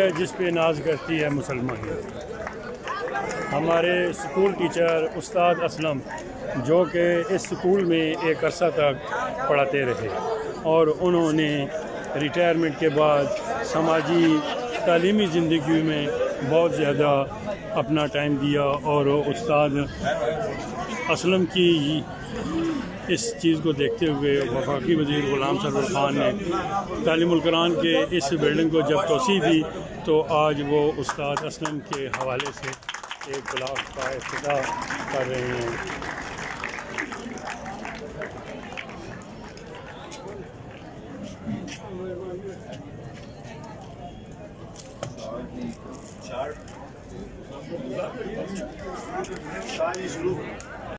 है जिस पे नाज करती है मुसलमान। हमारे स्कूल टीचर उस्ताद असलम जो कि इस स्कूल में एक अरसा तक पढ़ाते रहे और उन्होंने रिटायरमेंट के बाद समाजी तालीमी ज़िंदगी में बहुत ज़्यादा अपना टाइम दिया और उस्ताद असलम की इस चीज़ को देखते हुए वफाकी वज़ीर ग़ुलाम सरवर ख़ान ने तालीमुल कुरान के इस बिल्डिंग को जब तोसी दी तो आज वो उस्ताद असलम के हवाले से एक क्लास का इफ्तिताह कर रहे हैं। Charlie